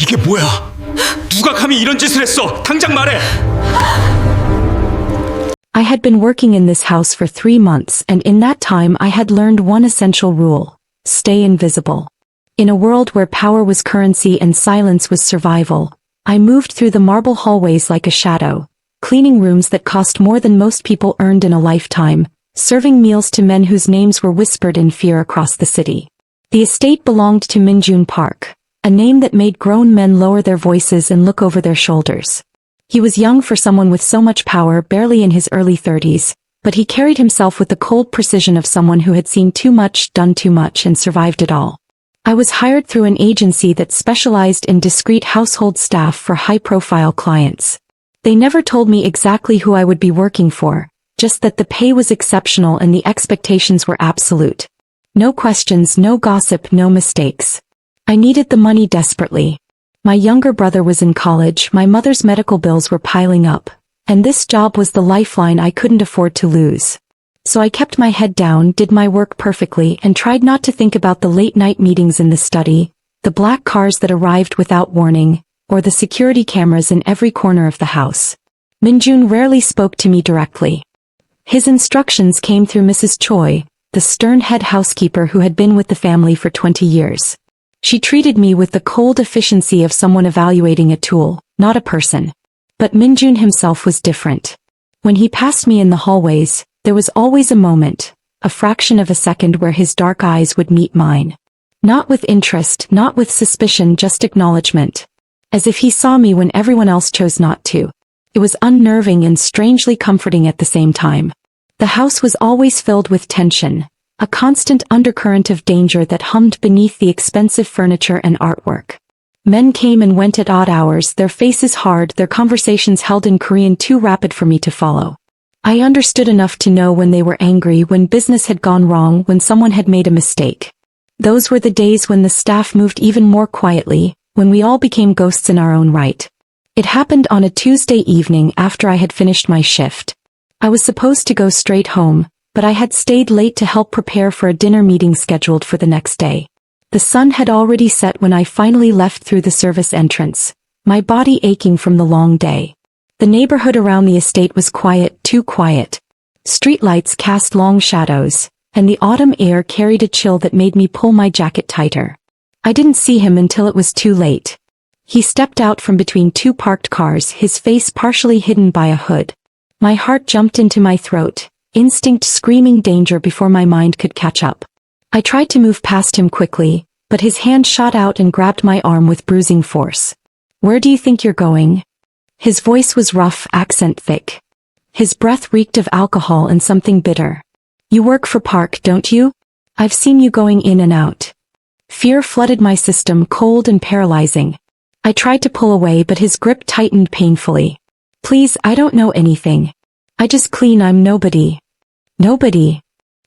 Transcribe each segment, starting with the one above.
이게 뭐야? 누가 감히 이런 짓을 했어? 당장 말해! I had been working in this house for 3 months, and in that time I had learned one essential rule: stay invisible. In a world where power was currency and silence was survival, I moved through the marble hallways like a shadow, cleaning rooms that cost more than most people earned in a lifetime, serving meals to men whose names were whispered in fear across the city. The estate belonged to Minjun Park, a name that made grown men lower their voices and look over their shoulders. He was young for someone with so much power, barely in his early 30s, but he carried himself with the cold precision of someone who had seen too much, done too much, and survived it all. I was hired through an agency that specialized in discreet household staff for high-profile clients. They never told me exactly who I would be working for, just that the pay was exceptional and the expectations were absolute. No questions, no gossip, no mistakes. I needed the money desperately. My younger brother was in college, my mother's medical bills were piling up, and this job was the lifeline I couldn't afford to lose. So I kept my head down, did my work perfectly, and tried not to think about the late-night meetings in the study, the black cars that arrived without warning, or the security cameras in every corner of the house. Minjun rarely spoke to me directly. His instructions came through Mrs. Choi, the stern head housekeeper who had been with the family for 20 years. She treated me with the cold efficiency of someone evaluating a tool, not a person. But Minjun himself was different. When he passed me in the hallways, there was always a moment, a fraction of a second where his dark eyes would meet mine. Not with interest, not with suspicion, just acknowledgement. As if he saw me when everyone else chose not to. It was unnerving and strangely comforting at the same time. The house was always filled with tension, a constant undercurrent of danger that hummed beneath the expensive furniture and artwork. Men came and went at odd hours, their faces hard, their conversations held in Korean too rapid for me to follow. I understood enough to know when they were angry, when business had gone wrong, when someone had made a mistake. Those were the days when the staff moved even more quietly, when we all became ghosts in our own right. It happened on a Tuesday evening after I had finished my shift. I was supposed to go straight home, but I had stayed late to help prepare for a dinner meeting scheduled for the next day. The sun had already set when I finally left through the service entrance, my body aching from the long day. The neighborhood around the estate was quiet, too quiet. Streetlights cast long shadows, and the autumn air carried a chill that made me pull my jacket tighter. I didn't see him until it was too late. He stepped out from between 2 parked cars, his face partially hidden by a hood. My heart jumped into my throat, instinct screaming danger before my mind could catch up. I tried to move past him quickly, but his hand shot out and grabbed my arm with bruising force. "Where do you think you're going?" His voice was rough, accent thick. His breath reeked of alcohol and something bitter. "You work for Park, don't you? I've seen you going in and out." Fear flooded my system, cold and paralyzing. I tried to pull away, but his grip tightened painfully. "Please, I don't know anything. I just clean, I'm nobody." "Nobody?"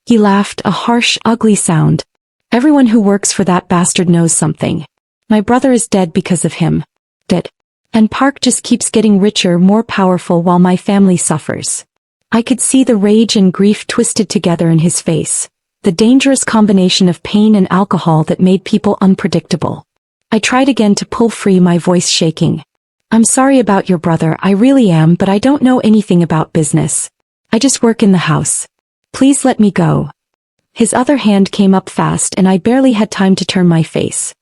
He laughed, a harsh, ugly sound. "Everyone who works for that bastard knows something. My brother is dead because of him. Dead. And Park just keeps getting richer, more powerful while my family suffers." I could see the rage and grief twisted together in his face, the dangerous combination of pain and alcohol that made people unpredictable. I tried again to pull free, my voice shaking. "I'm sorry about your brother, I really am, but I don't know anything about business. I just work in the house. Please let me go." His other hand came up fast and I barely had time to turn my face.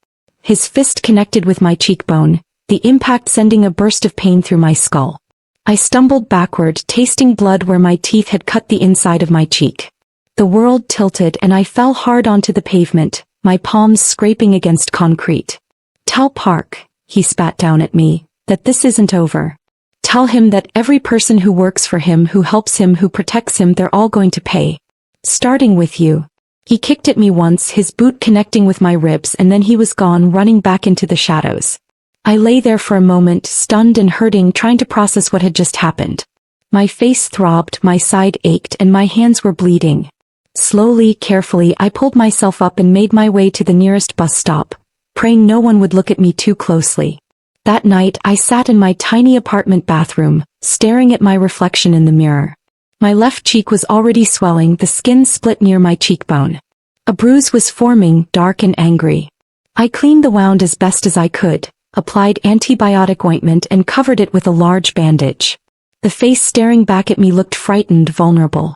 His fist connected with my cheekbone, the impact sending a burst of pain through my skull. I stumbled backward, tasting blood where my teeth had cut the inside of my cheek. The world tilted and I fell hard onto the pavement, my palms scraping against concrete. "Tell Park," he spat down at me, "that this isn't over. Tell him that every person who works for him, who helps him, who protects him, they're all going to pay. Starting with you." He kicked at me once, his boot connecting with my ribs, and then he was gone, running back into the shadows. I lay there for a moment, stunned and hurting, trying to process what had just happened. My face throbbed, my side ached, and my hands were bleeding. Slowly, carefully, I pulled myself up and made my way to the nearest bus stop, praying no one would look at me too closely. That night, I sat in my tiny apartment bathroom, staring at my reflection in the mirror. My left cheek was already swelling, the skin split near my cheekbone. A bruise was forming, dark and angry. I cleaned the wound as best as I could, applied antibiotic ointment and covered it with a large bandage. The face staring back at me looked frightened, vulnerable.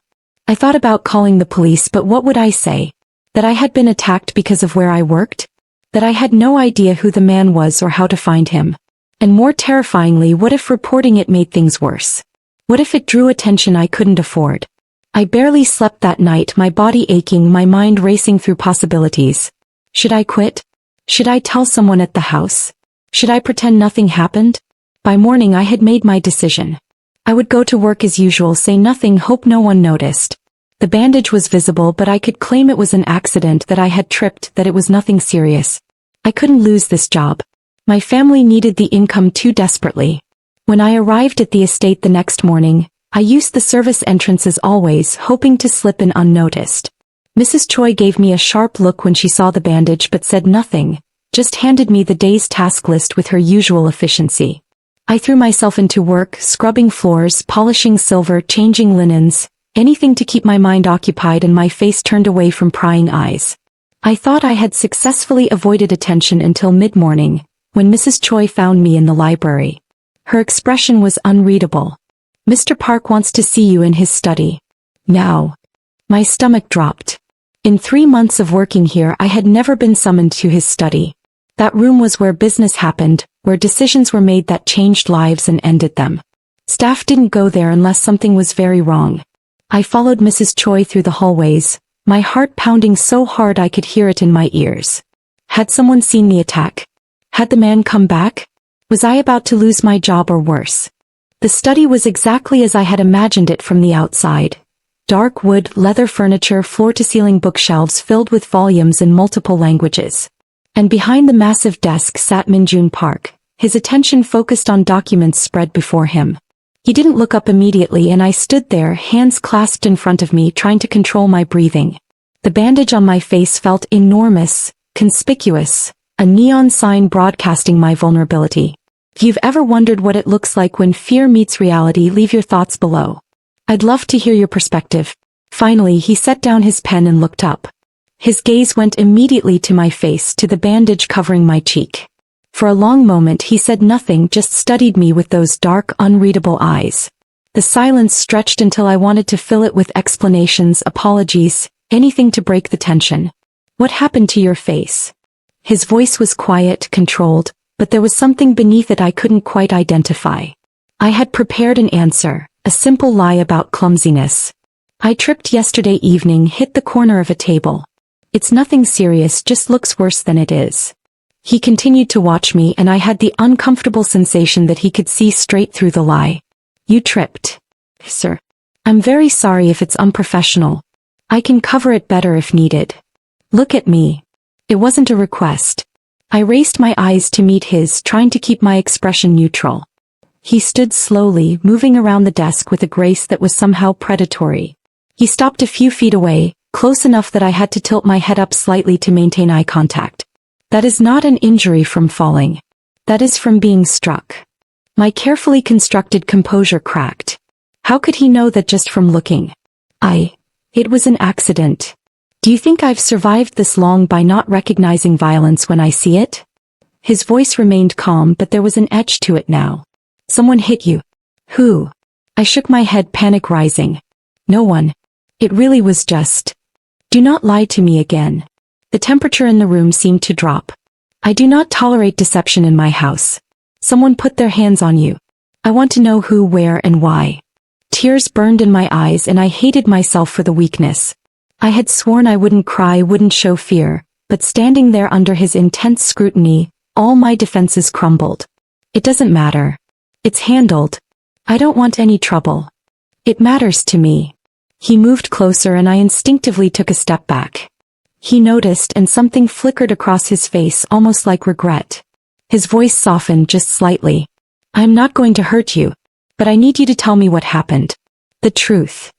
I thought about calling the police, but what would I say? That I had been attacked because of where I worked? That I had no idea who the man was or how to find him? And more terrifyingly, what if reporting it made things worse? What if it drew attention I couldn't afford? I barely slept that night, my body aching, my mind racing through possibilities. Should I quit? Should I tell someone at the house? Should I pretend nothing happened? By morning I had made my decision. I would go to work as usual, say nothing, hope no one noticed. The bandage was visible, but I could claim it was an accident, that I had tripped, that it was nothing serious. I couldn't lose this job. My family needed the income too desperately. When I arrived at the estate the next morning, I used the service entrance as always, hoping to slip in unnoticed. Mrs. Choi gave me a sharp look when she saw the bandage but said nothing, just handed me the day's task list with her usual efficiency. I threw myself into work, scrubbing floors, polishing silver, changing linens, anything to keep my mind occupied and my face turned away from prying eyes. I thought I had successfully avoided attention until mid-morning, when Mrs. Choi found me in the library. Her expression was unreadable. "Mr. Park wants to see you in his study." Now. My stomach dropped. In 3 months of working here I had never been summoned to his study. That room was where business happened, where decisions were made that changed lives and ended them. Staff didn't go there unless something was very wrong. I followed Mrs. Choi through the hallways, my heart pounding so hard I could hear it in my ears. Had someone seen the attack? Had the man come back? Was I about to lose my job or worse? The study was exactly as I had imagined it from the outside. Dark wood, leather furniture, floor-to-ceiling bookshelves filled with volumes in multiple languages. And behind the massive desk sat Minjun Park, his attention focused on documents spread before him. He didn't look up immediately and I stood there, hands clasped in front of me, trying to control my breathing. The bandage on my face felt enormous, conspicuous, a neon sign broadcasting my vulnerability. If you've ever wondered what it looks like when fear meets reality, leave your thoughts below. I'd love to hear your perspective. Finally, he set down his pen and looked up. His gaze went immediately to my face, to the bandage covering my cheek. For a long moment he said nothing, just studied me with those dark, unreadable eyes. The silence stretched until I wanted to fill it with explanations, apologies, anything to break the tension. "What happened to your face?" His voice was quiet, controlled, but there was something beneath it I couldn't quite identify. I had prepared an answer, a simple lie about clumsiness. "I tripped yesterday evening, hit the corner of a table. It's nothing serious, just looks worse than it is." He continued to watch me and I had the uncomfortable sensation that he could see straight through the lie. "You tripped." "Sir. I'm very sorry if it's unprofessional. I can cover it better if needed." "Look at me." It wasn't a request. I raised my eyes to meet his, trying to keep my expression neutral. He stood slowly, moving around the desk with a grace that was somehow predatory. He stopped a few feet away, close enough that I had to tilt my head up slightly to maintain eye contact. "That is not an injury from falling. That is from being struck." My carefully constructed composure cracked. How could he know that just from looking? It was an accident. "Do you think I've survived this long by not recognizing violence when I see it?" His voice remained calm, but there was an edge to it now. "Someone hit you." "Who?" I shook my head, panic rising. "No one. It really was just." "Do not lie to me again." The temperature in the room seemed to drop. "I do not tolerate deception in my house. Someone put their hands on you. I want to know who, where, and why." Tears burned in my eyes and I hated myself for the weakness. I had sworn I wouldn't cry, wouldn't show fear, but standing there under his intense scrutiny, all my defenses crumbled. "It doesn't matter. It's handled. I don't want any trouble." "It matters to me." He moved closer and I instinctively took a step back. He noticed and something flickered across his face, almost like regret. His voice softened just slightly. "I'm not going to hurt you, but I need you to tell me what happened. The truth."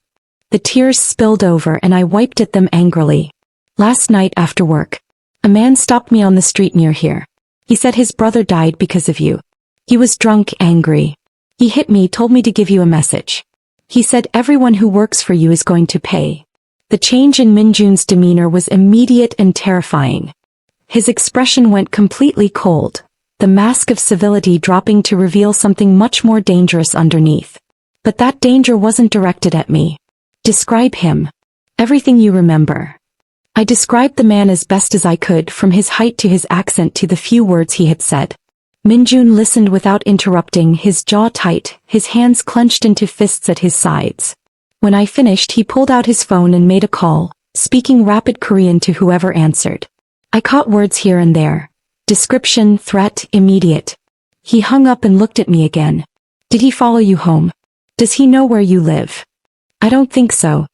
The tears spilled over and I wiped at them angrily. "Last night after work, a man stopped me on the street near here. He said his brother died because of you. He was drunk, angry. He hit me, told me to give you a message. He said everyone who works for you is going to pay." The change in Minjun's demeanor was immediate and terrifying. His expression went completely cold. the mask of civility dropping to reveal something much more dangerous underneath. But that danger wasn't directed at me. Describe him. Everything you remember. I described the man as best as I could, from his height to his accent to the few words he had said. Minjun listened without interrupting, his jaw tight, his hands clenched into fists at his sides. When I finished, he pulled out his phone and made a call, speaking rapid Korean to whoever answered. I caught words here and there. Description, threat, immediate. He hung up and looked at me again. Did he follow you home? Does he know where you live? I don't think so.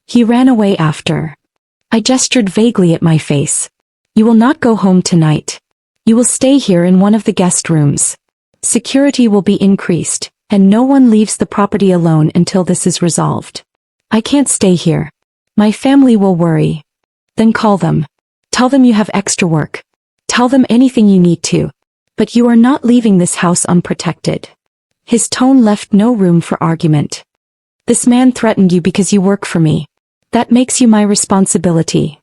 He ran away after. I gestured vaguely at my face. You will not go home tonight. You will stay here in one of the guest rooms. Security will be increased, and no one leaves the property alone until this is resolved. I can't stay here. My family will worry. Then call them. Tell them you have extra work. Tell them anything you need to. But you are not leaving this house unprotected. His tone left no room for argument. This man threatened you because you work for me. That makes you my responsibility.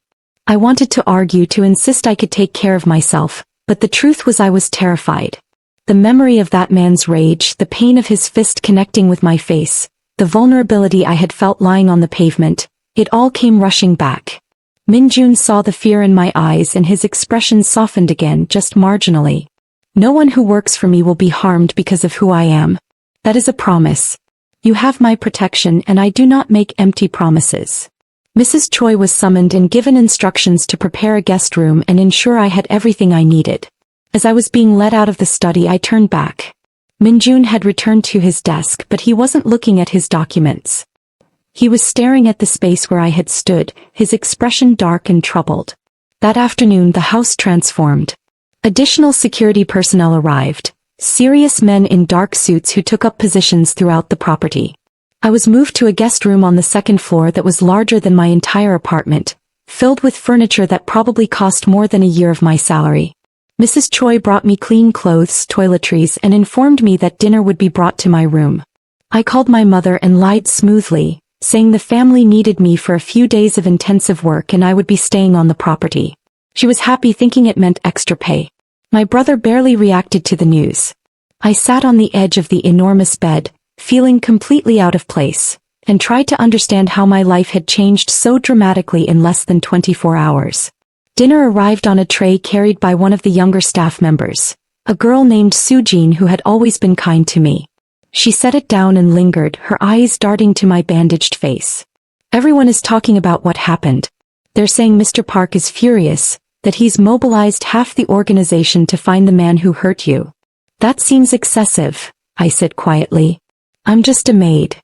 I wanted to argue, to insist I could take care of myself, but the truth was I was terrified. The memory of that man's rage, the pain of his fist connecting with my face, the vulnerability I had felt lying on the pavement, it all came rushing back. Minjun saw the fear in my eyes and his expression softened again, just marginally. No one who works for me will be harmed because of who I am. That is a promise. You have my protection and I do not make empty promises. Mrs. Choi was summoned and given instructions to prepare a guest room and ensure I had everything I needed. As I was being led out of the study, I turned back. Minjun had returned to his desk, but he wasn't looking at his documents. He was staring at the space where I had stood, his expression dark and troubled. That afternoon the house transformed. Additional security personnel arrived, serious men in dark suits who took up positions throughout the property. I was moved to a guest room on the second floor that was larger than my entire apartment, filled with furniture that probably cost more than a year of my salary. Mrs. Choi brought me clean clothes, toiletries, and informed me that dinner would be brought to my room. I called my mother and lied smoothly, saying the family needed me for a few days of intensive work and I would be staying on the property. She was happy, thinking it meant extra pay. My brother barely reacted to the news. I sat on the edge of the enormous bed, feeling completely out of place, and tried to understand how my life had changed so dramatically in less than 24 hours. Dinner arrived on a tray carried by one of the younger staff members, a girl named Sujin who had always been kind to me. She set it down and lingered, her eyes darting to my bandaged face. Everyone is talking about what happened. They're saying Mr. Park is furious, that he's mobilized half the organization to find the man who hurt you. That seems excessive, I said quietly. I'm just a maid.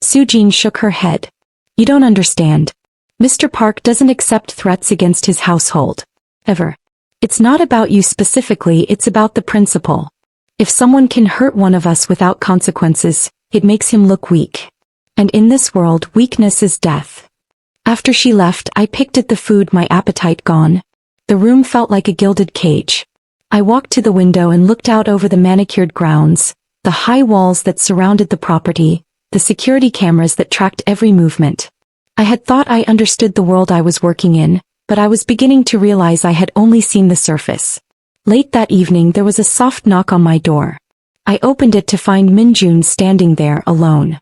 Sujin shook her head. You don't understand. Mr. Park doesn't accept threats against his household. Ever. It's not about you specifically, it's about the principle. If someone can hurt one of us without consequences, it makes him look weak. And in this world, weakness is death. After she left, I picked at the food, my appetite gone. The room felt like a gilded cage. I walked to the window and looked out over the manicured grounds, the high walls that surrounded the property, the security cameras that tracked every movement. I had thought I understood the world I was working in, but I was beginning to realize I had only seen the surface. Late that evening there was a soft knock on my door. I opened it to find Minjun standing there alone.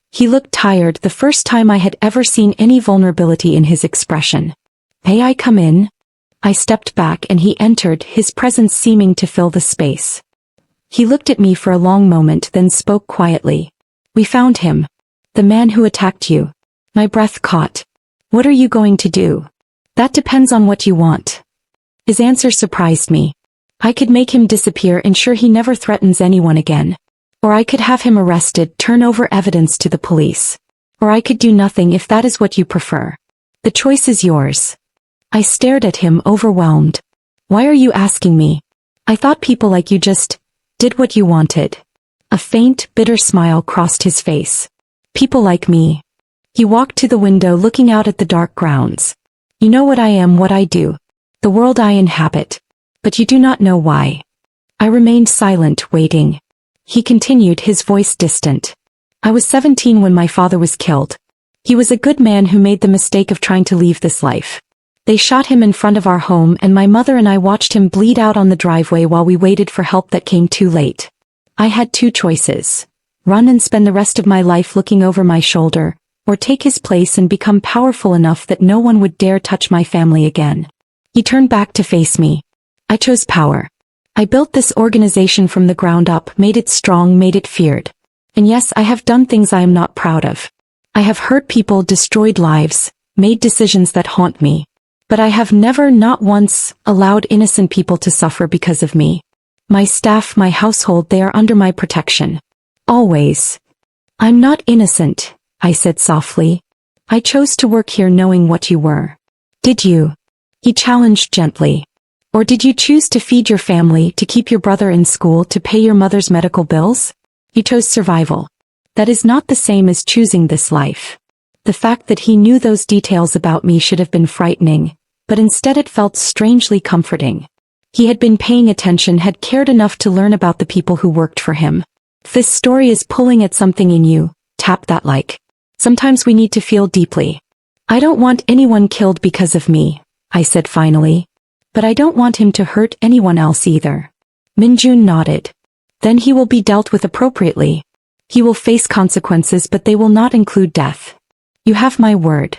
He looked tired, the first time I had ever seen any vulnerability in his expression. May I come in? I stepped back and he entered, his presence seeming to fill the space. He looked at me for a long moment, then spoke quietly. We found him. The man who attacked you. My breath caught. What are you going to do? That depends on what you want. His answer surprised me. I could make him disappear, ensure he never threatens anyone again. Or I could have him arrested, turn over evidence to the police. Or I could do nothing, if that is what you prefer. The choice is yours. I stared at him, overwhelmed. Why are you asking me? I thought people like you just did what you wanted. A faint, bitter smile crossed his face. People like me. He walked to the window, looking out at the dark grounds. You know what I am, what I do. The world I inhabit. But you do not know why. I remained silent, waiting. He continued, his voice distant. I was 17 when my father was killed. He was a good man who made the mistake of trying to leave this life. They shot him in front of our home and my mother and I watched him bleed out on the driveway while we waited for help that came too late. I had two choices. Run and spend the rest of my life looking over my shoulder, or take his place and become powerful enough that no one would dare touch my family again. He turned back to face me. I chose power. I built this organization from the ground up, made it strong, made it feared. And yes, I have done things I am not proud of. I have hurt people, destroyed lives, made decisions that haunt me. But I have never, not once, allowed innocent people to suffer because of me. My staff, my household, they are under my protection. Always. I'm not innocent, I said softly. I chose to work here knowing what you were. Did you? He challenged gently. Or did you choose to feed your family, to keep your brother in school, to pay your mother's medical bills? You chose survival. That is not the same as choosing this life. The fact that he knew those details about me should have been frightening, but instead it felt strangely comforting. He had been paying attention, had cared enough to learn about the people who worked for him. If this story is pulling at something in you, tap that like. Sometimes we need to feel deeply. I don't want anyone killed because of me, I said finally. But I don't want him to hurt anyone else either. Minjun nodded. Then he will be dealt with appropriately. He will face consequences, but they will not include death. You have my word.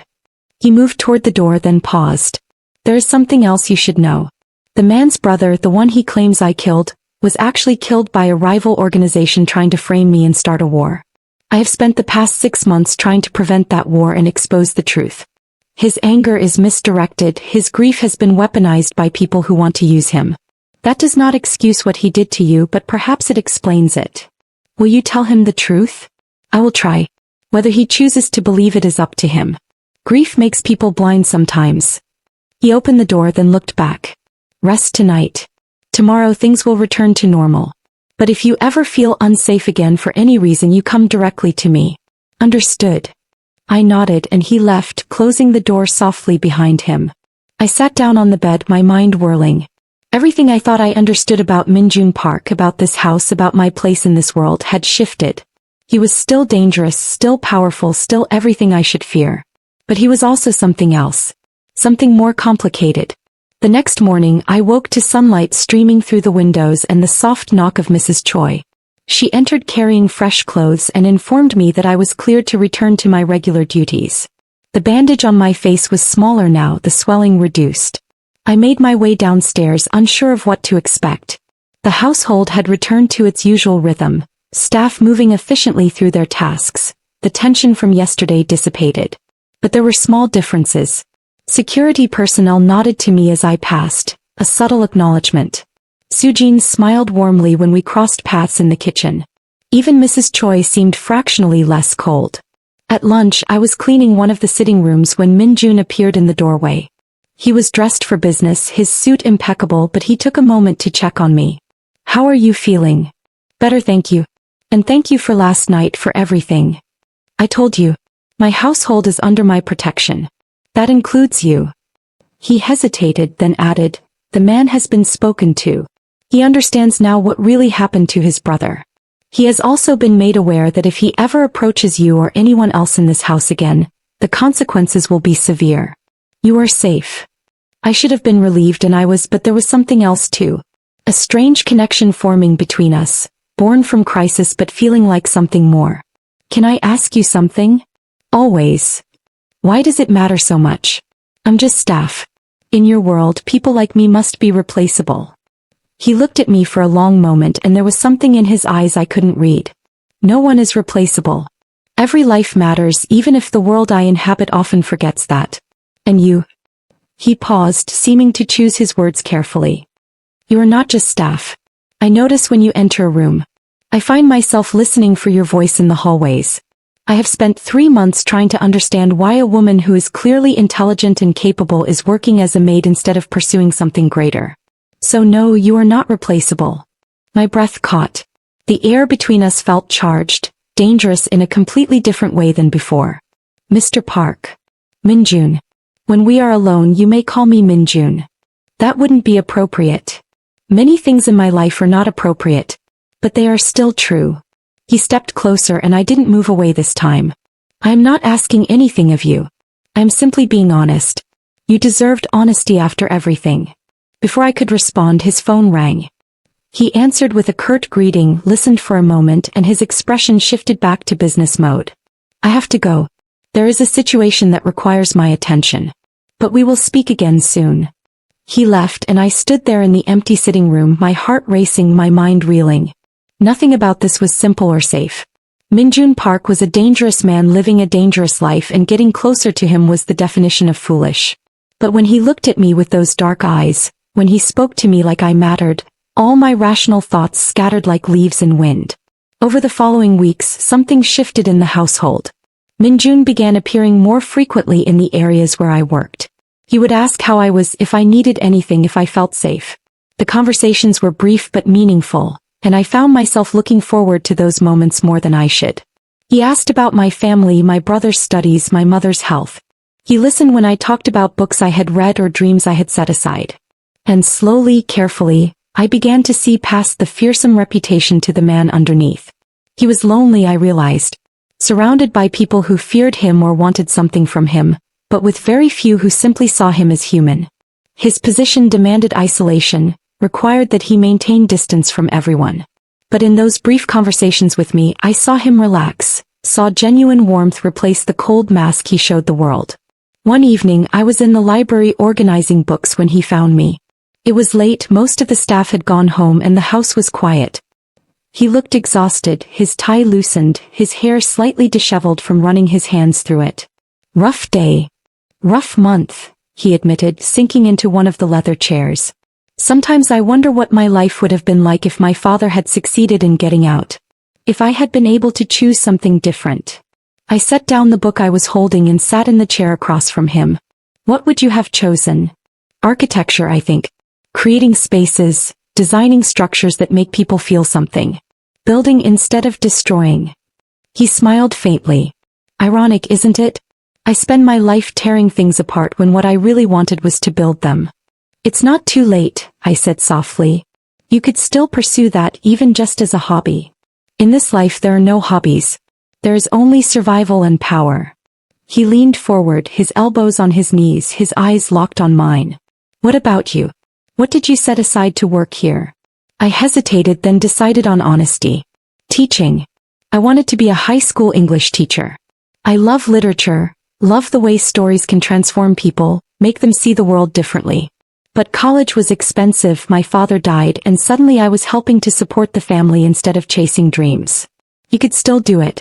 He moved toward the door, then paused. There is something else you should know. The man's brother, the one he claims I killed, was actually killed by a rival organization trying to frame me and start a war. I have spent the past 6 months trying to prevent that war and expose the truth. His anger is misdirected, his grief has been weaponized by people who want to use him. That does not excuse what he did to you, but perhaps it explains it. Will you tell him the truth? I will try. Whether he chooses to believe it is up to him. Grief makes people blind sometimes. He opened the door, then looked back. Rest tonight. Tomorrow things will return to normal. But if you ever feel unsafe again for any reason, you come directly to me. Understood? I nodded and he left, closing the door softly behind him. I sat down on the bed, my mind whirling. Everything I thought I understood about Minjun Park, about this house, about my place in this world had shifted. He was still dangerous, still powerful, still everything I should fear. But he was also something else. Something more complicated. The next morning I woke to sunlight streaming through the windows and the soft knock of Mrs. Choi. She entered carrying fresh clothes and informed me that I was cleared to return to my regular duties. The bandage on my face was smaller now, the swelling reduced. I made my way downstairs, unsure of what to expect. The household had returned to its usual rhythm, staff moving efficiently through their tasks. The tension from yesterday dissipated. But there were small differences. Security personnel nodded to me as I passed, a subtle acknowledgement. Sujin smiled warmly when we crossed paths in the kitchen. Even Mrs. Choi seemed fractionally less cold. At lunch I was cleaning one of the sitting rooms when Minjun appeared in the doorway. He was dressed for business, his suit impeccable, but he took a moment to check on me. How are you feeling? Better, thank you. And thank you for last night, for everything. I told you. My household is under my protection. That includes you. He hesitated, then added, the man has been spoken to. He understands now what really happened to his brother. He has also been made aware that if he ever approaches you or anyone else in this house again, the consequences will be severe. You are safe. I should have been relieved, and I was, but there was something else too. A strange connection forming between us, born from crisis but feeling like something more. Can I ask you something? Always. Why does it matter so much? I'm just staff. In your world, people like me must be replaceable. He looked at me for a long moment and there was something in his eyes I couldn't read. No one is replaceable. Every life matters, even if the world I inhabit often forgets that. And you? He paused, seeming to choose his words carefully. You are not just staff. I notice when you enter a room. I find myself listening for your voice in the hallways. I have spent 3 months trying to understand why a woman who is clearly intelligent and capable is working as a maid instead of pursuing something greater. So no, you are not replaceable. My breath caught. The air between us felt charged, dangerous in a completely different way than before. Mr. Park. Minjun. When we are alone, you may call me Minjun. That wouldn't be appropriate. Many things in my life are not appropriate, but they are still true. He stepped closer and I didn't move away this time. I am not asking anything of you. I am simply being honest. You deserved honesty after everything. Before I could respond, his phone rang. He answered with a curt greeting, listened for a moment, and his expression shifted back to business mode. I have to go. There is a situation that requires my attention. But we will speak again soon. He left and I stood there in the empty sitting room, my heart racing, my mind reeling. Nothing about this was simple or safe. Minjun Park was a dangerous man living a dangerous life, and getting closer to him was the definition of foolish. But when he looked at me with those dark eyes, when he spoke to me like I mattered, all my rational thoughts scattered like leaves in wind. Over the following weeks, something shifted in the household. Minjun began appearing more frequently in the areas where I worked. He would ask how I was, if I needed anything, if I felt safe. The conversations were brief but meaningful, and I found myself looking forward to those moments more than I should. He asked about my family, my brother's studies, my mother's health. He listened when I talked about books I had read or dreams I had set aside. And slowly, carefully, I began to see past the fearsome reputation to the man underneath. He was lonely, I realized. Surrounded by people who feared him or wanted something from him, but with very few who simply saw him as human. His position demanded isolation, required that he maintain distance from everyone. But in those brief conversations with me, I saw him relax, saw genuine warmth replace the cold mask he showed the world. One evening, I was in the library organizing books when he found me. It was late, most of the staff had gone home and the house was quiet. He looked exhausted, his tie loosened, his hair slightly disheveled from running his hands through it. Rough day. Rough month, he admitted, sinking into one of the leather chairs. Sometimes I wonder what my life would have been like if my father had succeeded in getting out. If I had been able to choose something different. I set down the book I was holding and sat in the chair across from him. What would you have chosen? Architecture, I think. Creating spaces, designing structures that make people feel something. Building instead of destroying. He smiled faintly. Ironic, isn't it? I spend my life tearing things apart when what I really wanted was to build them. It's not too late, I said softly. You could still pursue that, even just as a hobby. In this life there are no hobbies. There is only survival and power. He leaned forward, his elbows on his knees, his eyes locked on mine. What about you? What did you set aside to work here? I hesitated, then decided on honesty. Teaching. I wanted to be a high school English teacher. I love literature, love the way stories can transform people, make them see the world differently. But college was expensive, my father died, and suddenly I was helping to support the family instead of chasing dreams. You could still do it.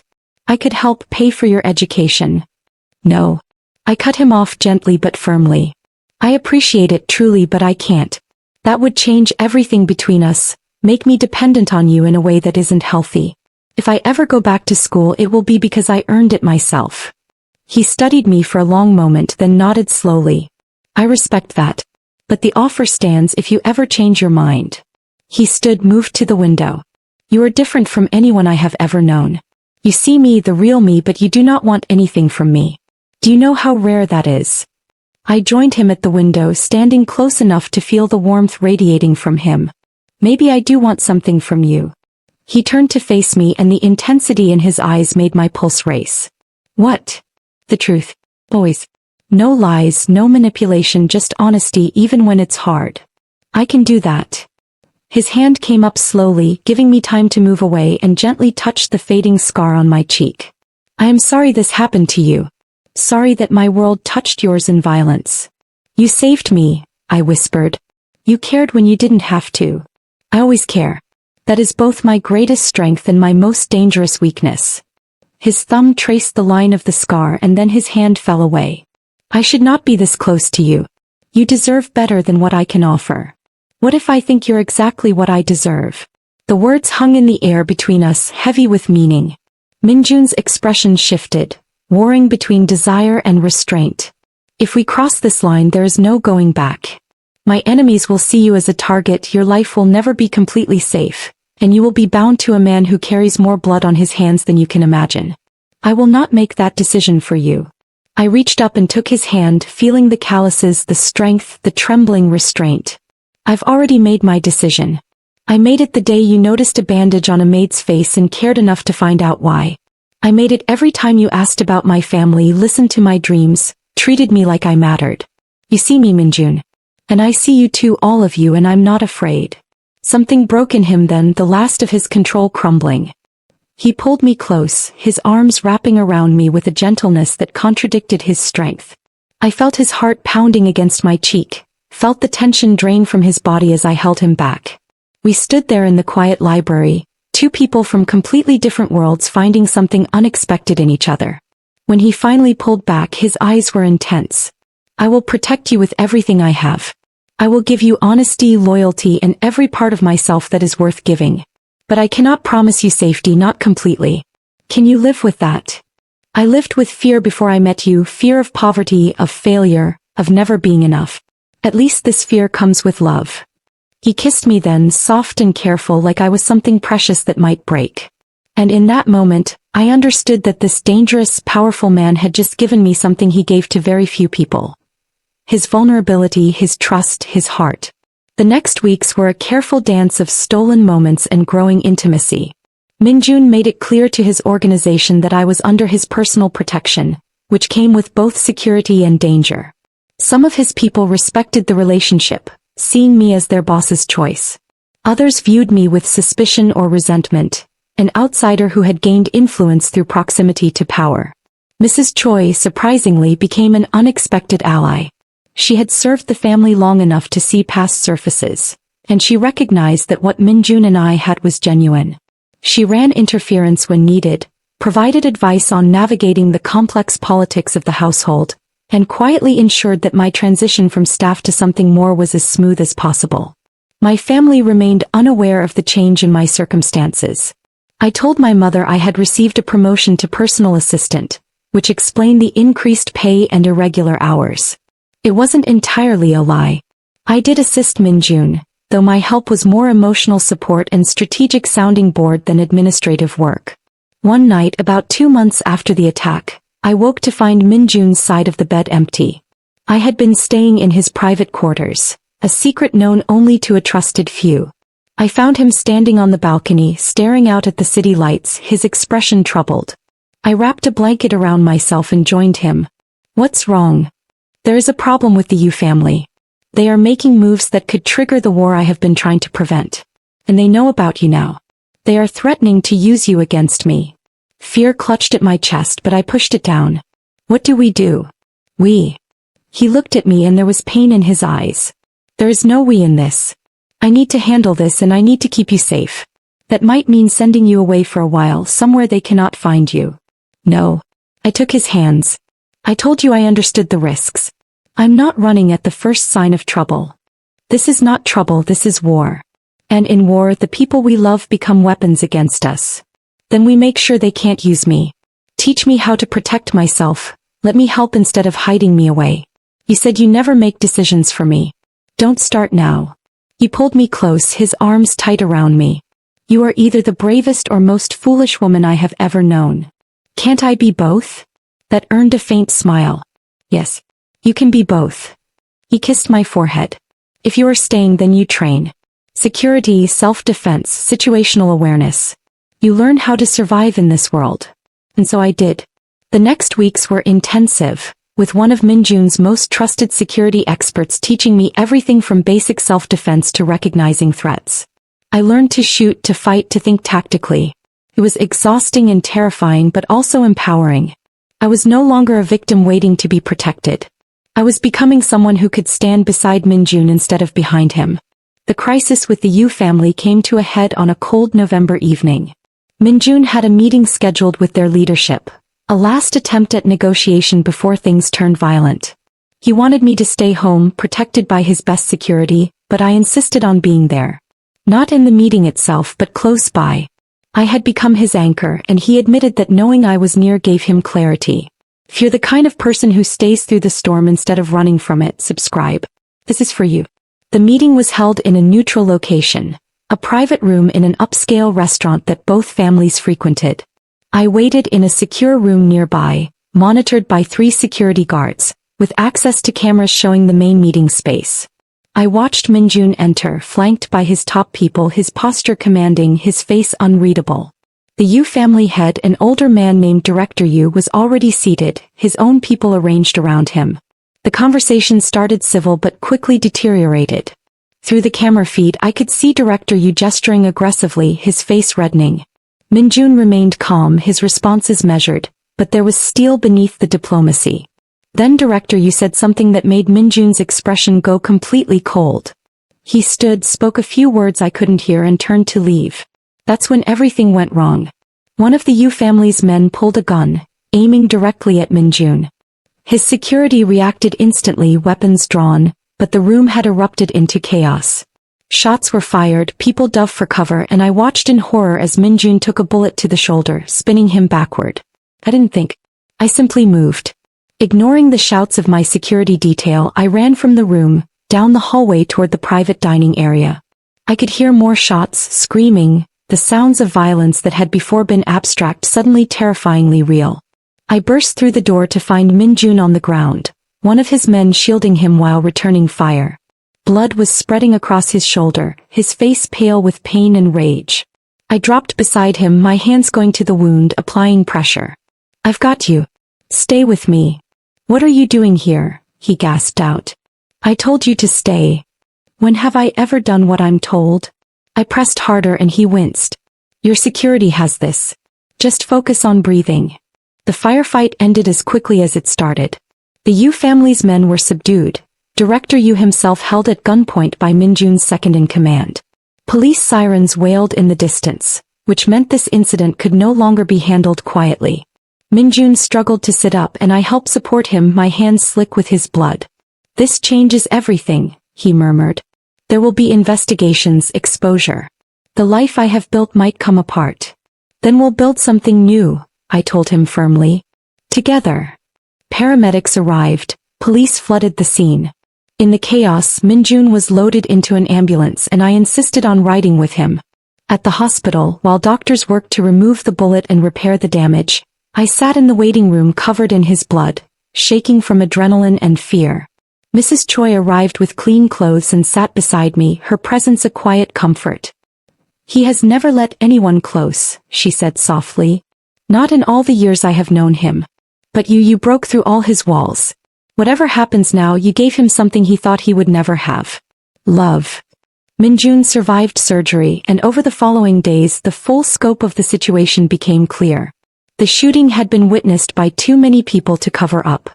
I could help pay for your education. No. I cut him off gently but firmly. I appreciate it truly, but I can't. That would change everything between us, make me dependent on you in a way that isn't healthy. If I ever go back to school, it will be because I earned it myself. He studied me for a long moment, then nodded slowly. I respect that. But the offer stands if you ever change your mind. He stood, moved to the window. You are different from anyone I have ever known. You see me, the real me, but you do not want anything from me. Do you know how rare that is? I joined him at the window, standing close enough to feel the warmth radiating from him. Maybe I do want something from you. He turned to face me, and the intensity in his eyes made my pulse race. What? The truth. Boys. No lies, no manipulation, just honesty, even when it's hard. I can do that. His hand came up slowly, giving me time to move away, and gently touched the fading scar on my cheek. I am sorry this happened to you. Sorry that my world touched yours in violence. You saved me, I whispered. You cared when you didn't have to. I always care. That is both my greatest strength and my most dangerous weakness. His thumb traced the line of the scar, and then his hand fell away. I should not be this close to you. You deserve better than what I can offer. What if I think you're exactly what I deserve? The words hung in the air between us, heavy with meaning. Minjun's expression shifted, warring between desire and restraint. If we cross this line, there is no going back. My enemies will see you as a target, your life will never be completely safe, and you will be bound to a man who carries more blood on his hands than you can imagine. I will not make that decision for you. I reached up and took his hand, feeling the calluses, the strength, the trembling restraint. I've already made my decision. I made it the day you noticed a bandage on a maid's face and cared enough to find out why. I made it every time you asked about my family, listened to my dreams, treated me like I mattered. You see me, Minjun. And I see you too, all of you, and I'm not afraid. Something broke in him then, the last of his control crumbling. He pulled me close, his arms wrapping around me with a gentleness that contradicted his strength. I felt his heart pounding against my cheek, felt the tension drain from his body as I held him back. We stood there in the quiet library, two people from completely different worlds finding something unexpected in each other. When he finally pulled back, his eyes were intense. I will protect you with everything I have. I will give you honesty, loyalty, and every part of myself that is worth giving. But I cannot promise you safety, not completely. Can you live with that? I lived with fear before I met you, fear of poverty, of failure, of never being enough. At least this fear comes with love. He kissed me then, soft and careful, like I was something precious that might break. And in that moment, I understood that this dangerous, powerful man had just given me something he gave to very few people. His vulnerability, his trust, his heart. The next weeks were a careful dance of stolen moments and growing intimacy. Minjun made it clear to his organization that I was under his personal protection, which came with both security and danger. Some of his people respected the relationship, seeing me as their boss's choice. Others viewed me with suspicion or resentment, an outsider who had gained influence through proximity to power. Mrs. Choi surprisingly became an unexpected ally. She had served the family long enough to see past surfaces, and she recognized that what Minjun and I had was genuine. She ran interference when needed, provided advice on navigating the complex politics of the household, and quietly ensured that my transition from staff to something more was as smooth as possible. My family remained unaware of the change in my circumstances. I told my mother I had received a promotion to personal assistant, which explained the increased pay and irregular hours. It wasn't entirely a lie. I did assist Minjun, though my help was more emotional support and strategic sounding board than administrative work. One night, about 2 months after the attack, I woke to find Minjun's side of the bed empty. I had been staying in his private quarters, a secret known only to a trusted few. I found him standing on the balcony, staring out at the city lights, his expression troubled. I wrapped a blanket around myself and joined him. What's wrong? There is a problem with the Yu family. They are making moves that could trigger the war I have been trying to prevent. And they know about you now. They are threatening to use you against me. Fear clutched at my chest, but I pushed it down. What do we do? We. He looked at me and there was pain in his eyes. There is no we in this. I need to handle this and I need to keep you safe. That might mean sending you away for a while, somewhere they cannot find you. No. I took his hands. I told you I understood the risks. I'm not running at the first sign of trouble. This is not trouble, this is war. And in war, the people we love become weapons against us. Then we make sure they can't use me. Teach me how to protect myself. Let me help instead of hiding me away. You said you never make decisions for me. Don't start now. He pulled me close, his arms tight around me. You are either the bravest or most foolish woman I have ever known. Can't I be both? That earned a faint smile. Yes. You can be both. He kissed my forehead. If you are staying, then you train. Security, self-defense, situational awareness. You learn how to survive in this world. And so I did. The next weeks were intensive, with one of Minjun's most trusted security experts teaching me everything from basic self-defense to recognizing threats. I learned to shoot, to fight, to think tactically. It was exhausting and terrifying, but also empowering. I was no longer a victim waiting to be protected. I was becoming someone who could stand beside Minjun instead of behind him. The crisis with the Yu family came to a head on a cold November evening. Minjun had a meeting scheduled with their leadership, a last attempt at negotiation before things turned violent. He wanted me to stay home, protected by his best security, but I insisted on being there. Not in the meeting itself, but close by. I had become his anchor, and he admitted that knowing I was near gave him clarity. If you're the kind of person who stays through the storm instead of running from it, subscribe. This is for you. The meeting was held in a neutral location, a private room in an upscale restaurant that both families frequented. I waited in a secure room nearby, monitored by 3 security guards, with access to cameras showing the main meeting space. I watched Minjun enter, flanked by his top people, his posture commanding, his face unreadable. The Yu family head, an older man named Director Yu, was already seated, his own people arranged around him. The conversation started civil but quickly deteriorated. Through the camera feed I could see Director Yu gesturing aggressively, his face reddening. Minjun remained calm, his responses measured, but there was steel beneath the diplomacy. Then Director Yu said something that made Minjun's expression go completely cold. He stood, spoke a few words I couldn't hear and turned to leave. That's when everything went wrong. One of the Yu family's men pulled a gun, aiming directly at Minjun. His security reacted instantly, weapons drawn, but the room had erupted into chaos. Shots were fired, people dove for cover, and I watched in horror as Minjun took a bullet to the shoulder, spinning him backward. I didn't think. I simply moved. Ignoring the shouts of my security detail, I ran from the room, down the hallway toward the private dining area. I could hear more shots, screaming, the sounds of violence that had before been abstract suddenly terrifyingly real. I burst through the door to find Minjun on the ground, one of his men shielding him while returning fire. Blood was spreading across his shoulder, his face pale with pain and rage. I dropped beside him, my hands going to the wound, applying pressure. "I've got you. Stay with me." "What are you doing here?" he gasped out. "I told you to stay." "When have I ever done what I'm told?" I pressed harder and he winced. "Your security has this. Just focus on breathing." The firefight ended as quickly as it started. The Yu family's men were subdued. Director Yu himself held at gunpoint by Minjun's second-in-command. Police sirens wailed in the distance, which meant this incident could no longer be handled quietly. Minjun struggled to sit up and I helped support him, my hands slick with his blood. "This changes everything," he murmured. "There will be investigations, exposure. The life I have built might come apart. Then we'll build something new," I told him firmly. "Together." Paramedics arrived, police flooded the scene. In the chaos, Minjun was loaded into an ambulance and I insisted on riding with him. At the hospital, while doctors worked to remove the bullet and repair the damage, I sat in the waiting room covered in his blood, shaking from adrenaline and fear. Mrs. Choi arrived with clean clothes and sat beside me, her presence a quiet comfort. "He has never let anyone close," she said softly. "Not in all the years I have known him. But you broke through all his walls. Whatever happens now, you gave him something he thought he would never have. Love." Minjun survived surgery, and over the following days the full scope of the situation became clear. The shooting had been witnessed by too many people to cover up.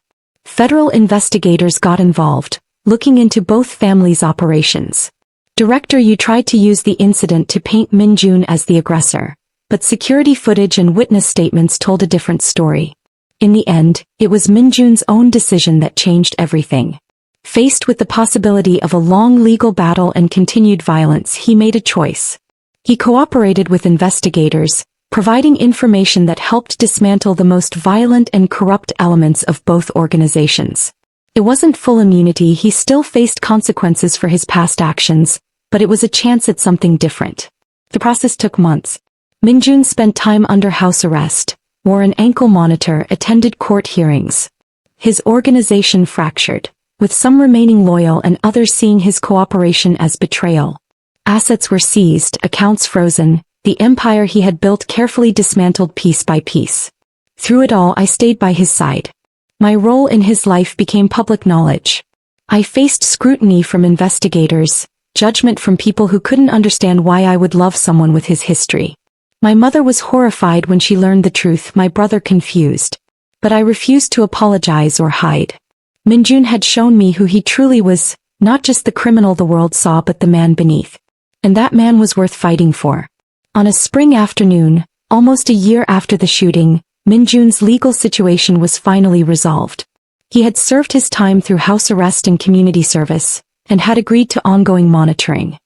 Federal investigators got involved, looking into both families' operations. Director Yu tried to use the incident to paint Minjun as the aggressor, but security footage and witness statements told a different story. In the end, it was Minjun's own decision that changed everything. Faced with the possibility of a long legal battle and continued violence, he made a choice. He cooperated with investigators, providing information that helped dismantle the most violent and corrupt elements of both organizations. It wasn't full immunity, he still faced consequences for his past actions, but it was a chance at something different. The process took months. Minjun spent time under house arrest, wore an ankle monitor, attended court hearings. His organization fractured, with some remaining loyal and others seeing his cooperation as betrayal. Assets were seized, accounts frozen, the empire he had built carefully dismantled piece by piece. Through it all I stayed by his side. My role in his life became public knowledge. I faced scrutiny from investigators, judgment from people who couldn't understand why I would love someone with his history. My mother was horrified when she learned the truth, my brother confused. But I refused to apologize or hide. Minjun had shown me who he truly was, not just the criminal the world saw but the man beneath. And that man was worth fighting for. On a spring afternoon, almost a year after the shooting, Minjun's legal situation was finally resolved. He had served his time through house arrest and community service, and had agreed to ongoing monitoring.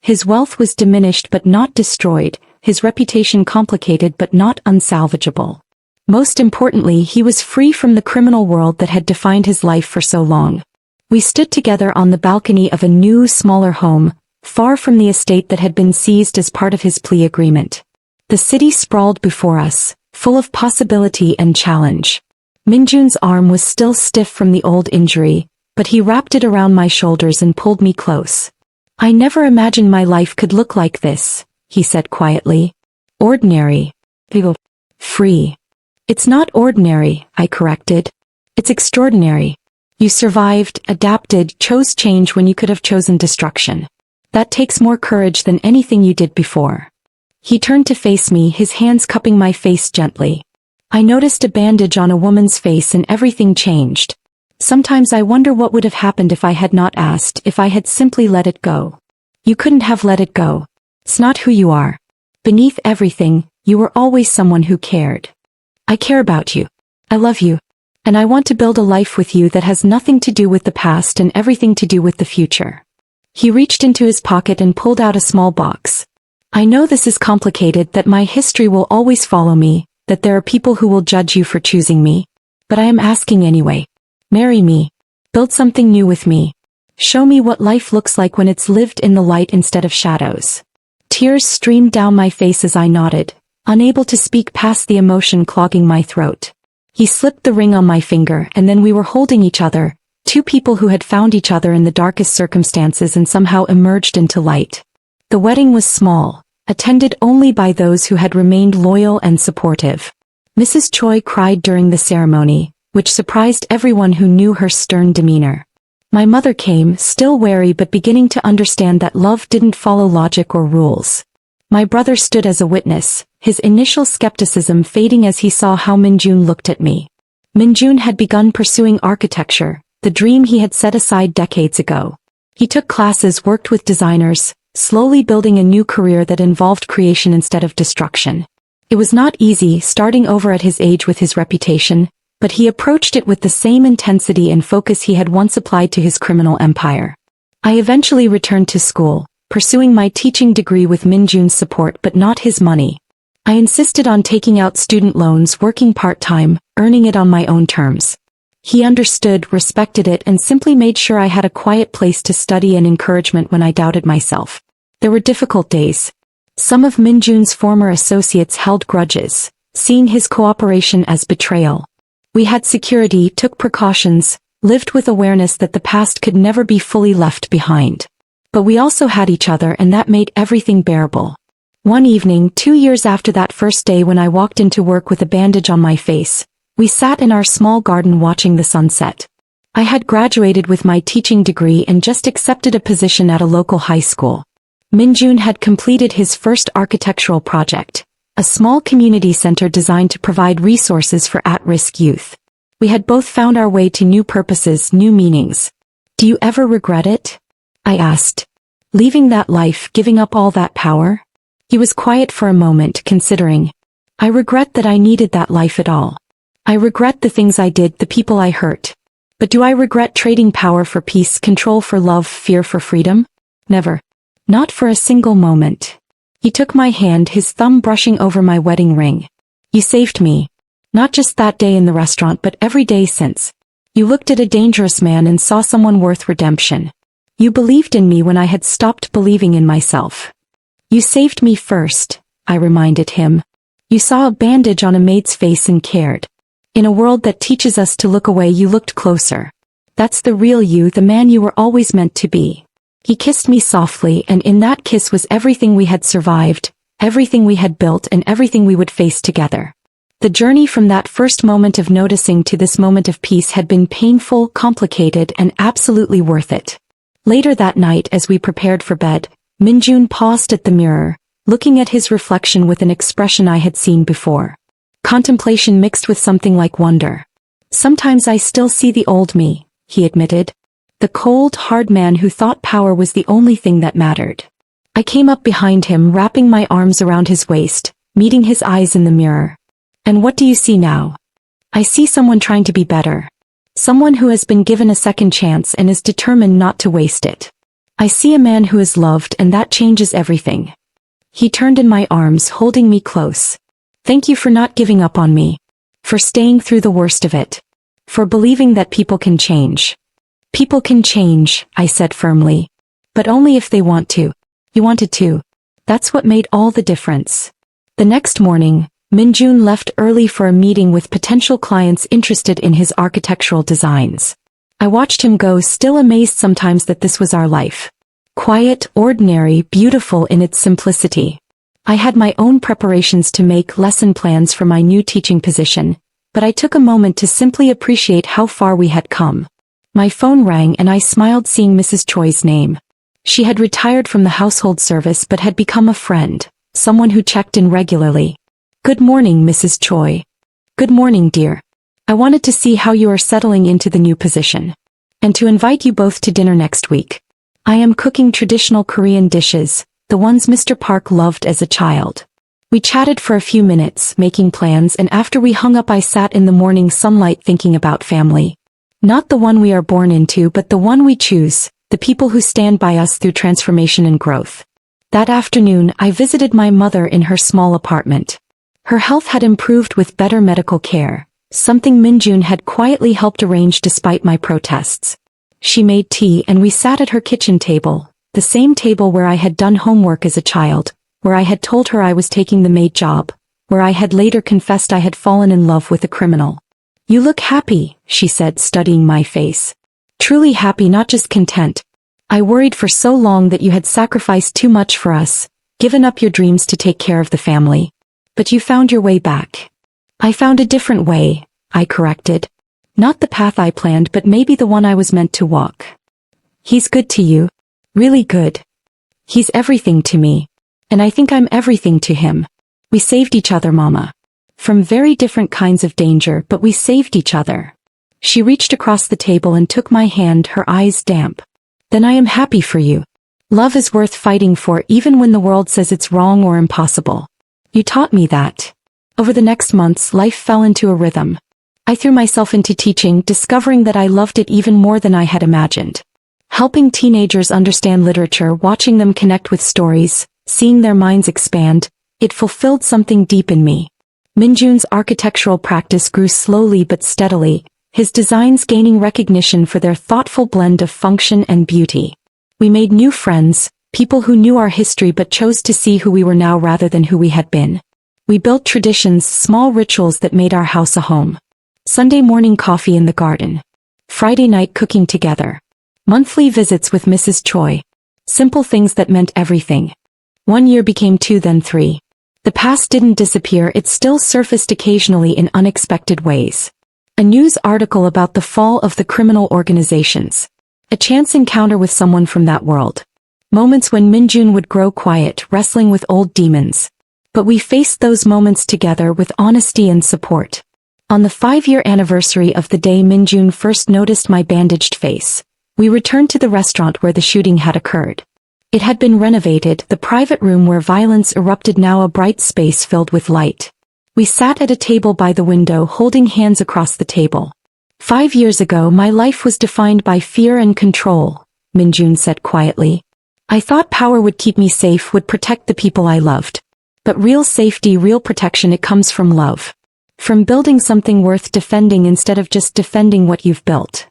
His wealth was diminished but not destroyed, his reputation complicated but not unsalvageable. Most importantly, he was free from the criminal world that had defined his life for so long. We stood together on the balcony of a new, smaller home, far from the estate that had been seized as part of his plea agreement. The city sprawled before us, full of possibility and challenge. Minjun's arm was still stiff from the old injury, but he wrapped it around my shoulders and pulled me close. "I never imagined my life could look like this," he said quietly. "Ordinary. Free." "It's not ordinary," I corrected. "It's extraordinary. You survived, adapted, chose change when you could have chosen destruction. That takes more courage than anything you did before. He turned to face me, his hands cupping my face gently. I noticed a bandage on a woman's face and everything changed. Sometimes I wonder what would have happened if I had not asked, if I had simply let it go. You couldn't have let it go. It's not who you are. Beneath everything, you were always someone who cared. I care about you. I love you. And I want to build a life with you that has nothing to do with the past and everything to do with the future. He reached into his pocket and pulled out a small box. I know this is complicated, that my history will always follow me, that there are people who will judge you for choosing me. But I am asking anyway. Marry me. Build something new with me. Show me what life looks like when it's lived in the light instead of shadows. Tears streamed down my face as I nodded, unable to speak past the emotion clogging my throat. He slipped the ring on my finger, and then we were holding each other, two people who had found each other in the darkest circumstances and somehow emerged into light. The wedding was small, attended only by those who had remained loyal and supportive. Mrs. Choi cried during the ceremony, which surprised everyone who knew her stern demeanor. My mother came, still wary but beginning to understand that love didn't follow logic or rules. My brother stood as a witness, his initial skepticism fading as he saw how Minjun looked at me. Minjun had begun pursuing architecture, the dream he had set aside decades ago. He took classes, worked with designers, slowly building a new career that involved creation instead of destruction. It was not easy starting over at his age with his reputation, but he approached it with the same intensity and focus he had once applied to his criminal empire. I eventually returned to school, pursuing my teaching degree with Minjun's support but not his money. I insisted on taking out student loans, working part-time, earning it on my own terms. He understood, respected it, and simply made sure I had a quiet place to study and encouragement when I doubted myself. There were difficult days. Some of Minjun's former associates held grudges, seeing his cooperation as betrayal. We had security, took precautions, lived with awareness that the past could never be fully left behind. But we also had each other, and that made everything bearable. One evening, 2 years after that first day when I walked into work with a bandage on my face, we sat in our small garden watching the sunset. I had graduated with my teaching degree and just accepted a position at a local high school. Minjun had completed his first architectural project, a small community center designed to provide resources for at-risk youth. We had both found our way to new purposes, new meanings. Do you ever regret it? I asked. Leaving that life, giving up all that power? He was quiet for a moment, considering. I regret that I needed that life at all. I regret the things I did, the people I hurt. But do I regret trading power for peace, control for love, fear for freedom? Never. Not for a single moment. He took my hand, his thumb brushing over my wedding ring. You saved me. Not just that day in the restaurant, but every day since. You looked at a dangerous man and saw someone worth redemption. You believed in me when I had stopped believing in myself. You saved me first, I reminded him. You saw a bandage on a maid's face and cared. In a world that teaches us to look away, you looked closer. That's the real you, the man you were always meant to be. He kissed me softly, and in that kiss was everything we had survived, everything we had built, and everything we would face together. The journey from that first moment of noticing to this moment of peace had been painful, complicated, and absolutely worth it. Later that night, as we prepared for bed, Minjun paused at the mirror, looking at his reflection with an expression I had seen before. Contemplation mixed with something like wonder. Sometimes I still see the old me, he admitted. The cold, hard man who thought power was the only thing that mattered. I came up behind him, wrapping my arms around his waist, meeting his eyes in the mirror. And what do you see now? I see someone trying to be better. Someone who has been given a second chance and is determined not to waste it. I see a man who is loved, and that changes everything. He turned in my arms, holding me close. Thank you for not giving up on me. For staying through the worst of it. For believing that people can change. People can change, I said firmly. But only if they want to. You wanted to. That's what made all the difference. The next morning, Minjun left early for a meeting with potential clients interested in his architectural designs. I watched him go, still amazed sometimes that this was our life. Quiet, ordinary, beautiful in its simplicity. I had my own preparations to make, lesson plans for my new teaching position, but I took a moment to simply appreciate how far we had come. My phone rang and I smiled seeing Mrs. Choi's name. She had retired from the household service but had become a friend, someone who checked in regularly. Good morning, Mrs. Choi. Good morning, dear. I wanted to see how you are settling into the new position. And to invite you both to dinner next week. I am cooking traditional Korean dishes, the ones Mr. Park loved as a child. We chatted for a few minutes, making plans, and after we hung up I sat in the morning sunlight thinking about family. Not the one we are born into but the one we choose, the people who stand by us through transformation and growth. That afternoon I visited my mother in her small apartment. Her health had improved with better medical care, something Minjun had quietly helped arrange despite my protests. She made tea and we sat at her kitchen table, the same table where I had done homework as a child, where I had told her I was taking the maid job, where I had later confessed I had fallen in love with a criminal. You look happy, she said, studying my face. Truly happy, not just content. I worried for so long that you had sacrificed too much for us, given up your dreams to take care of the family. But you found your way back. I found a different way, I corrected. Not the path I planned but maybe the one I was meant to walk. He's good to you. Really good. He's everything to me. And I think I'm everything to him. We saved each other, Mama. From very different kinds of danger, but we saved each other. She reached across the table and took my hand, her eyes damp. Then I am happy for you. Love is worth fighting for even when the world says it's wrong or impossible. You taught me that. Over the next months, life fell into a rhythm. I threw myself into teaching, discovering that I loved it even more than I had imagined. Helping teenagers understand literature, watching them connect with stories, seeing their minds expand, it fulfilled something deep in me. Minjun's architectural practice grew slowly but steadily, his designs gaining recognition for their thoughtful blend of function and beauty. We made new friends, people who knew our history but chose to see who we were now rather than who we had been. We built traditions, small rituals that made our house a home. Sunday morning coffee in the garden. Friday night cooking together. Monthly visits with Mrs. Choi. Simple things that meant everything. 1 year became 2, then 3. The past didn't disappear, it still surfaced occasionally in unexpected ways. A news article about the fall of the criminal organizations. A chance encounter with someone from that world. Moments when Minjun would grow quiet, wrestling with old demons. But we faced those moments together with honesty and support. On the 5-year anniversary of the day Minjun first noticed my bandaged face, we returned to the restaurant where the shooting had occurred. It had been renovated, the private room where violence erupted now a bright space filled with light. We sat at a table by the window holding hands across the table. 5 years ago my life was defined by fear and control, Minjun said quietly. I thought power would keep me safe, would protect the people I loved. But real safety, real protection, it comes from love. From building something worth defending instead of just defending what you've built.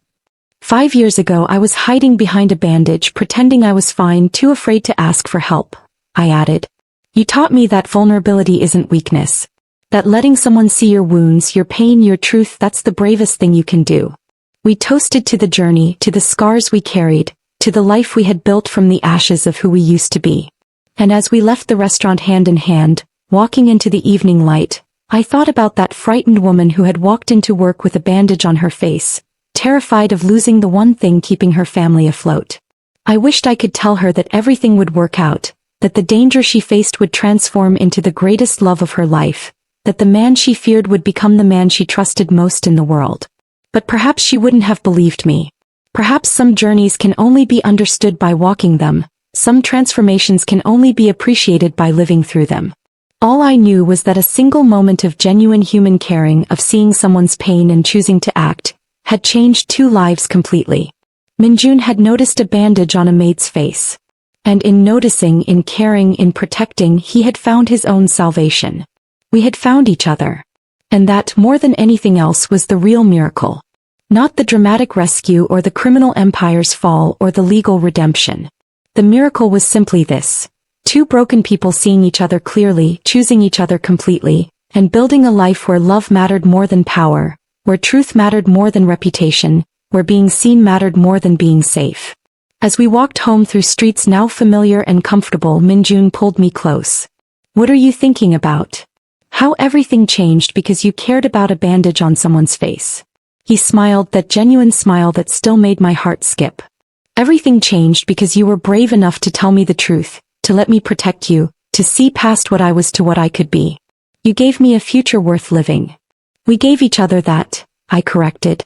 5 years ago I was hiding behind a bandage, pretending I was fine, too afraid to ask for help, I added. You taught me that vulnerability isn't weakness. That letting someone see your wounds, your pain, your truth, that's the bravest thing you can do. We toasted to the journey, to the scars we carried, to the life we had built from the ashes of who we used to be. And as we left the restaurant hand in hand, walking into the evening light, I thought about that frightened woman who had walked into work with a bandage on her face, terrified of losing the one thing keeping her family afloat. I wished I could tell her that everything would work out, that the danger she faced would transform into the greatest love of her life, that the man she feared would become the man she trusted most in the world. But perhaps she wouldn't have believed me. Perhaps some journeys can only be understood by walking them, some transformations can only be appreciated by living through them. All I knew was that a single moment of genuine human caring, of seeing someone's pain and choosing to act, had changed 2 lives completely. Minjun had noticed a bandage on a maid's face. And in noticing, in caring, in protecting, he had found his own salvation. We had found each other. And that, more than anything else, was the real miracle. Not the dramatic rescue or the criminal empire's fall or the legal redemption. The miracle was simply this. 2 broken people seeing each other clearly, choosing each other completely, and building a life where love mattered more than power, where truth mattered more than reputation, where being seen mattered more than being safe. As we walked home through streets now familiar and comfortable, Minjun pulled me close. What are you thinking about? How everything changed because you cared about a bandage on someone's face. He smiled, that genuine smile that still made my heart skip. Everything changed because you were brave enough to tell me the truth, to let me protect you, to see past what I was to what I could be. You gave me a future worth living. We gave each other that, I corrected.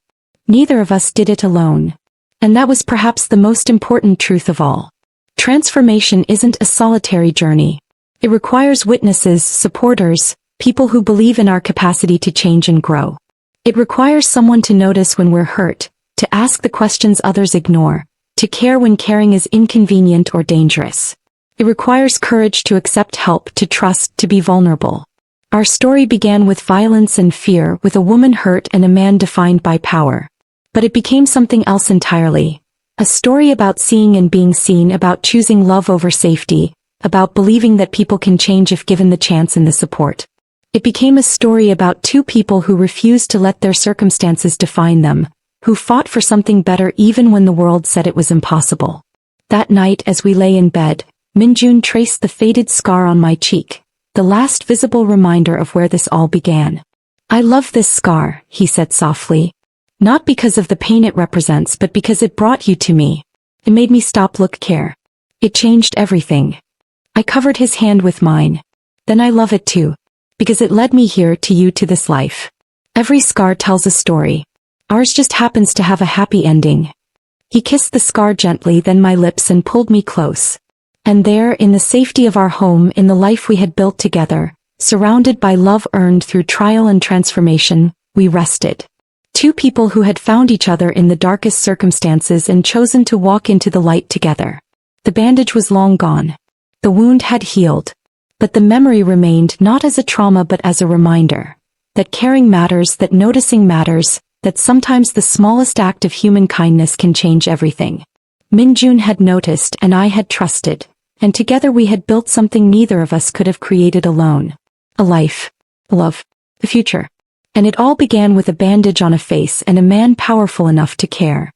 Neither of us did it alone. And that was perhaps the most important truth of all. Transformation isn't a solitary journey. It requires witnesses, supporters, people who believe in our capacity to change and grow. It requires someone to notice when we're hurt, to ask the questions others ignore, to care when caring is inconvenient or dangerous. It requires courage to accept help, to trust, to be vulnerable. Our story began with violence and fear, with a woman hurt and a man defined by power. But it became something else entirely. A story about seeing and being seen, about choosing love over safety, about believing that people can change if given the chance and the support. It became a story about two people who refused to let their circumstances define them, who fought for something better even when the world said it was impossible. That night as we lay in bed, Minjun traced the faded scar on my cheek, the last visible reminder of where this all began. I love this scar, he said softly. Not because of the pain it represents, but because it brought you to me. It made me stop, look, care. It changed everything. I covered his hand with mine. Then I love it too. Because it led me here, to you, to this life. Every scar tells a story. Ours just happens to have a happy ending. He kissed the scar gently, then my lips, and pulled me close. And there, in the safety of our home, in the life we had built together, surrounded by love earned through trial and transformation, we rested. Two people who had found each other in the darkest circumstances and chosen to walk into the light together. The bandage was long gone. The wound had healed. But the memory remained, not as a trauma but as a reminder. That caring matters, that noticing matters, that sometimes the smallest act of human kindness can change everything. Minjun had noticed and I had trusted. And together we had built something neither of us could have created alone. A life. A love. A future. And it all began with a bandage on a face and a man powerful enough to care.